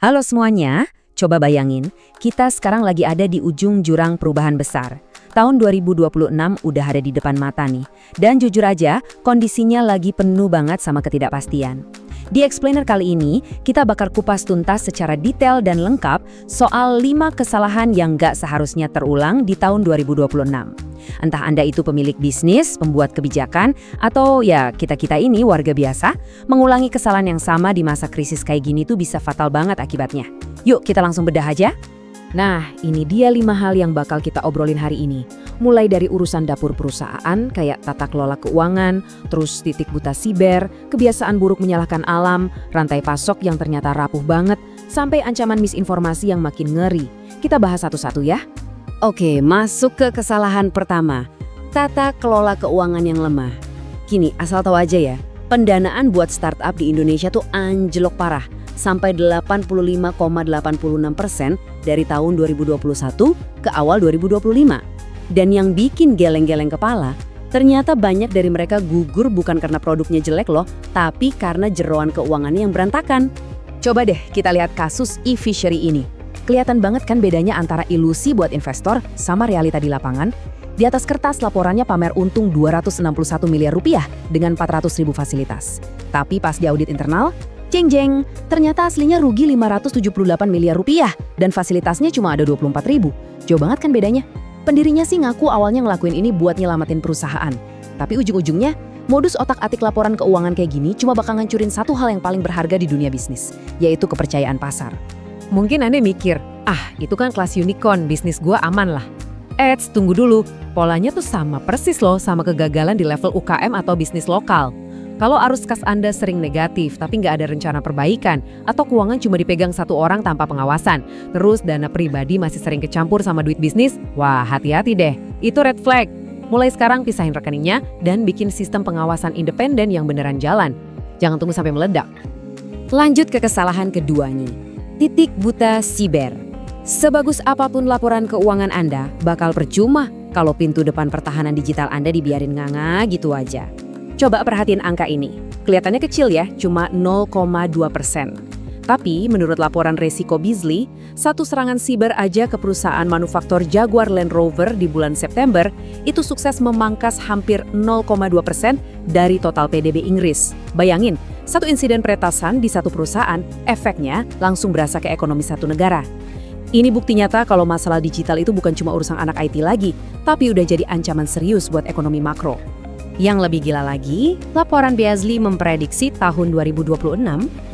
Halo semuanya, coba bayangin, kita sekarang lagi ada di ujung jurang perubahan besar. Tahun 2026 udah ada di depan mata nih. Dan jujur aja, kondisinya lagi penuh banget sama ketidakpastian. Di Explainer kali ini, kita bakal kupas tuntas secara detail dan lengkap soal 5 kesalahan yang nggak seharusnya terulang di tahun 2026. Entah Anda itu pemilik bisnis, pembuat kebijakan, atau ya kita-kita ini warga biasa, mengulangi kesalahan yang sama di masa krisis kayak gini tuh bisa fatal banget akibatnya. Yuk kita langsung bedah aja. Nah, ini dia 5 hal yang bakal kita obrolin hari ini. Mulai dari urusan dapur perusahaan, kayak tata kelola keuangan, terus titik buta siber, kebiasaan buruk menyalahkan alam, rantai pasok yang ternyata rapuh banget, sampai ancaman misinformasi yang makin ngeri. Kita bahas satu-satu ya. Oke, masuk ke kesalahan pertama. Tata kelola keuangan yang lemah. Gini, asal tahu aja ya, pendanaan buat startup di Indonesia tuh anjlok parah. Sampai 85,86% dari tahun 2021 ke awal 2025. Dan yang bikin geleng-geleng kepala, ternyata banyak dari mereka gugur bukan karena produknya jelek loh, tapi karena jeroan keuangannya yang berantakan. Coba deh kita lihat kasus e-fishery ini. Kelihatan banget kan bedanya antara ilusi buat investor sama realita di lapangan? Di atas kertas laporannya pamer untung 261 miliar rupiah dengan 400.000 fasilitas. Tapi pas di audit internal, jeng-jeng, ternyata aslinya rugi 578 miliar rupiah dan fasilitasnya cuma ada 24.000. Jauh banget kan bedanya? Pendirinya sih ngaku awalnya ngelakuin ini buat nyelamatin perusahaan. Tapi ujung-ujungnya, modus otak-atik laporan keuangan kayak gini cuma bakal ngancurin satu hal yang paling berharga di dunia bisnis, yaitu kepercayaan pasar. Mungkin Anda mikir, itu kan kelas unicorn, bisnis gua aman lah. Tunggu dulu, polanya tuh sama persis loh sama kegagalan di level UKM atau bisnis lokal. Kalau arus kas Anda sering negatif tapi nggak ada rencana perbaikan, atau keuangan cuma dipegang satu orang tanpa pengawasan, terus dana pribadi masih sering kecampur sama duit bisnis, wah hati-hati deh, itu red flag. Mulai sekarang pisahin rekeningnya dan bikin sistem pengawasan independen yang beneran jalan. Jangan tunggu sampai meledak. Lanjut ke kesalahan kedua nih, titik buta siber. Sebagus apapun laporan keuangan Anda, bakal percuma kalau pintu depan pertahanan digital Anda dibiarin nganga gitu aja. Coba perhatiin angka ini. Kelihatannya kecil ya, cuma 0,2%. Tapi menurut laporan resiko Beasley, satu serangan siber aja ke perusahaan manufaktur Jaguar Land Rover di bulan September itu sukses memangkas hampir 0,2% dari total PDB Inggris. Bayangin, satu insiden peretasan di satu perusahaan, efeknya langsung berasa ke ekonomi satu negara. Ini bukti nyata kalau masalah digital itu bukan cuma urusan anak IT lagi, tapi udah jadi ancaman serius buat ekonomi makro. Yang lebih gila lagi, laporan Beasley memprediksi tahun 2026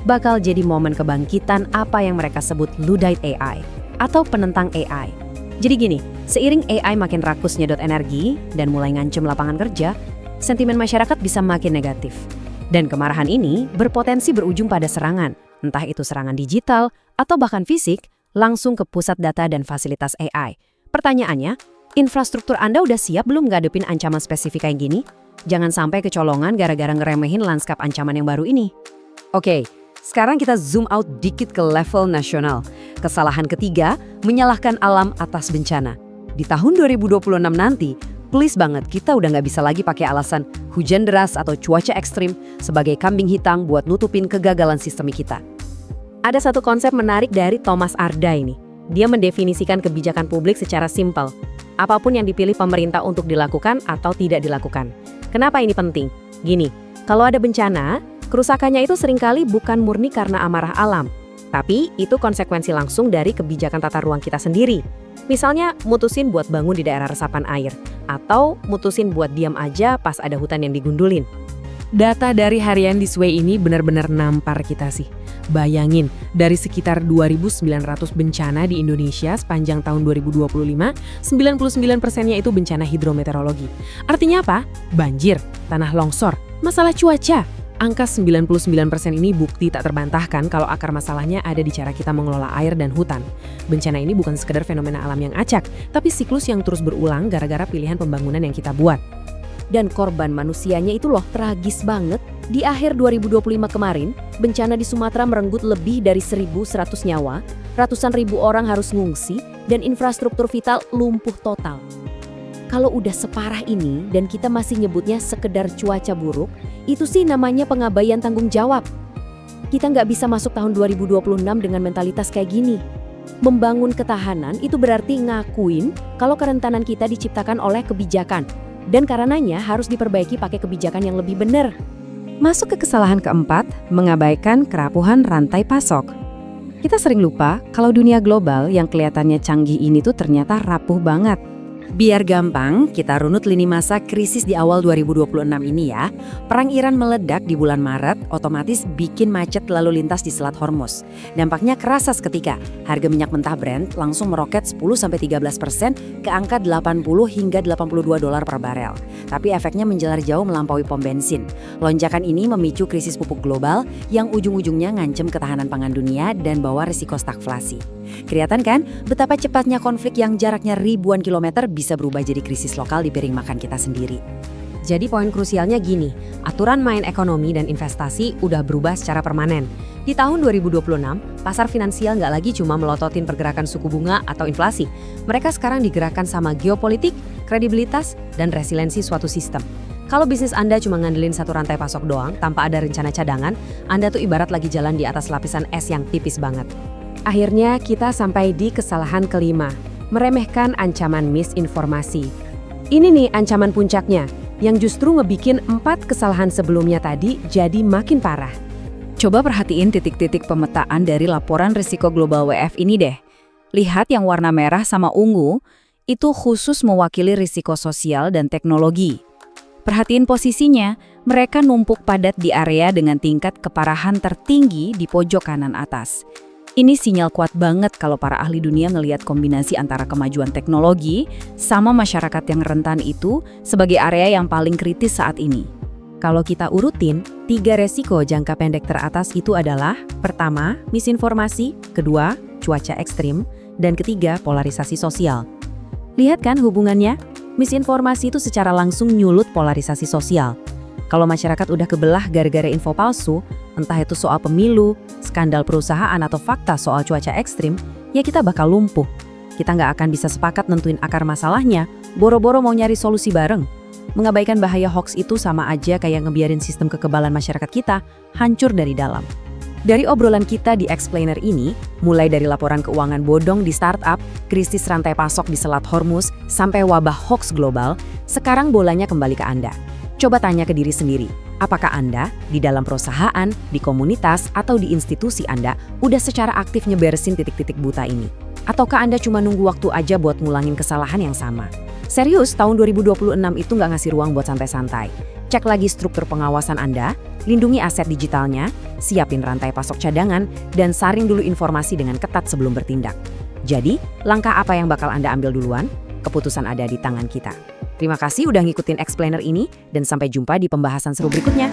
bakal jadi momen kebangkitan apa yang mereka sebut Luddite AI atau penentang AI. Jadi gini, seiring AI makin rakus nyedot energi dan mulai ngancem lapangan kerja, sentimen masyarakat bisa makin negatif. Dan kemarahan ini berpotensi berujung pada serangan, entah itu serangan digital atau bahkan fisik, langsung ke pusat data dan fasilitas AI. Pertanyaannya, infrastruktur Anda udah siap belum ngadepin ancaman spesifik kayak gini? Jangan sampai kecolongan gara-gara ngeremehin lanskap ancaman yang baru ini. Oke, sekarang kita zoom out dikit ke level nasional. Kesalahan ketiga, menyalahkan alam atas bencana. Di tahun 2026 nanti, please banget kita udah nggak bisa lagi pakai alasan hujan deras atau cuaca ekstrim sebagai kambing hitam buat nutupin kegagalan sistemik kita. Ada satu konsep menarik dari Thomas Arda ini. Dia mendefinisikan kebijakan publik secara simpel. Apapun yang dipilih pemerintah untuk dilakukan atau tidak dilakukan. Kenapa ini penting? Gini, kalau ada bencana, kerusakannya itu seringkali bukan murni karena amarah alam. Tapi itu konsekuensi langsung dari kebijakan tata ruang kita sendiri. Misalnya, mutusin buat bangun di daerah resapan air. Atau mutusin buat diam aja pas ada hutan yang digundulin. Data dari harian This Way ini benar-benar nampar kita sih. Bayangin, dari sekitar 2.900 bencana di Indonesia sepanjang tahun 2025, 99%-nya itu bencana hidrometeorologi. Artinya apa? Banjir, tanah longsor, masalah cuaca. Angka 99% ini bukti tak terbantahkan kalau akar masalahnya ada di cara kita mengelola air dan hutan. Bencana ini bukan sekedar fenomena alam yang acak, tapi siklus yang terus berulang gara-gara pilihan pembangunan yang kita buat. Dan korban manusianya itu loh tragis banget. Di akhir 2025 kemarin, bencana di Sumatera merenggut lebih dari 1.100 nyawa, ratusan ribu orang harus ngungsi, dan infrastruktur vital lumpuh total. Kalau udah separah ini dan kita masih nyebutnya sekedar cuaca buruk, itu sih namanya pengabaian tanggung jawab. Kita nggak bisa masuk tahun 2026 dengan mentalitas kayak gini. Membangun ketahanan itu berarti ngakuin kalau kerentanan kita diciptakan oleh kebijakan. Dan karenanya harus diperbaiki pakai kebijakan yang lebih benar. Masuk ke kesalahan keempat, mengabaikan kerapuhan rantai pasok. Kita sering lupa kalau dunia global yang kelihatannya canggih ini tuh ternyata rapuh banget. Biar gampang, kita runut lini masa krisis di awal 2026 ini ya. Perang Iran meledak di bulan Maret, otomatis bikin macet lalu lintas di Selat Hormuz. Dampaknya kerasa seketika. Harga minyak mentah Brent langsung meroket 10-13% ke angka 80 hingga 82 dolar per barel. Tapi efeknya menjalar jauh melampaui pom bensin. Lonjakan ini memicu krisis pupuk global yang ujung-ujungnya ngancem ketahanan pangan dunia dan bawa risiko stagflasi. Kelihatan kan betapa cepatnya konflik yang jaraknya ribuan kilometer bisa berubah jadi krisis lokal di piring makan kita sendiri. Jadi poin krusialnya gini, aturan main ekonomi dan investasi udah berubah secara permanen. Di tahun 2026, pasar finansial nggak lagi cuma melototin pergerakan suku bunga atau inflasi. Mereka sekarang digerakkan sama geopolitik, kredibilitas, dan resiliensi suatu sistem. Kalau bisnis Anda cuma ngandelin satu rantai pasok doang tanpa ada rencana cadangan, Anda tuh ibarat lagi jalan di atas lapisan es yang tipis banget. Akhirnya kita sampai di kesalahan kelima, meremehkan ancaman misinformasi. Ini nih ancaman puncaknya, yang justru ngebikin 4 kesalahan sebelumnya tadi jadi makin parah. Coba perhatiin titik-titik pemetaan dari laporan risiko global WF ini deh. Lihat yang warna merah sama ungu, itu khusus mewakili risiko sosial dan teknologi. Perhatiin posisinya, mereka numpuk padat di area dengan tingkat keparahan tertinggi di pojok kanan atas. Ini sinyal kuat banget kalau para ahli dunia ngelihat kombinasi antara kemajuan teknologi sama masyarakat yang rentan itu sebagai area yang paling kritis saat ini. Kalau kita urutin, 3 resiko jangka pendek teratas itu adalah pertama, misinformasi, kedua, cuaca ekstrim, dan ketiga, polarisasi sosial. Lihat kan hubungannya? Misinformasi itu secara langsung nyulut polarisasi sosial. Kalau masyarakat udah kebelah gara-gara info palsu, entah itu soal pemilu, skandal perusahaan atau fakta soal cuaca ekstrim, ya kita bakal lumpuh. Kita nggak akan bisa sepakat nentuin akar masalahnya, boro-boro mau nyari solusi bareng. Mengabaikan bahaya hoax itu sama aja kayak ngebiarin sistem kekebalan masyarakat kita hancur dari dalam. Dari obrolan kita di Explainer ini, mulai dari laporan keuangan bodong di startup, krisis rantai pasok di Selat Hormuz, sampai wabah hoax global, sekarang bolanya kembali ke Anda. Coba tanya ke diri sendiri, apakah Anda di dalam perusahaan, di komunitas, atau di institusi Anda udah secara aktif nyeberesin titik-titik buta ini? Ataukah Anda cuma nunggu waktu aja buat ngulangin kesalahan yang sama? Serius, tahun 2026 itu nggak ngasih ruang buat santai-santai. Cek lagi struktur pengawasan Anda, lindungi aset digitalnya, siapin rantai pasok cadangan, dan saring dulu informasi dengan ketat sebelum bertindak. Jadi, langkah apa yang bakal Anda ambil duluan? Keputusan ada di tangan kita. Terima kasih udah ngikutin Explainer ini, dan sampai jumpa di pembahasan seru berikutnya.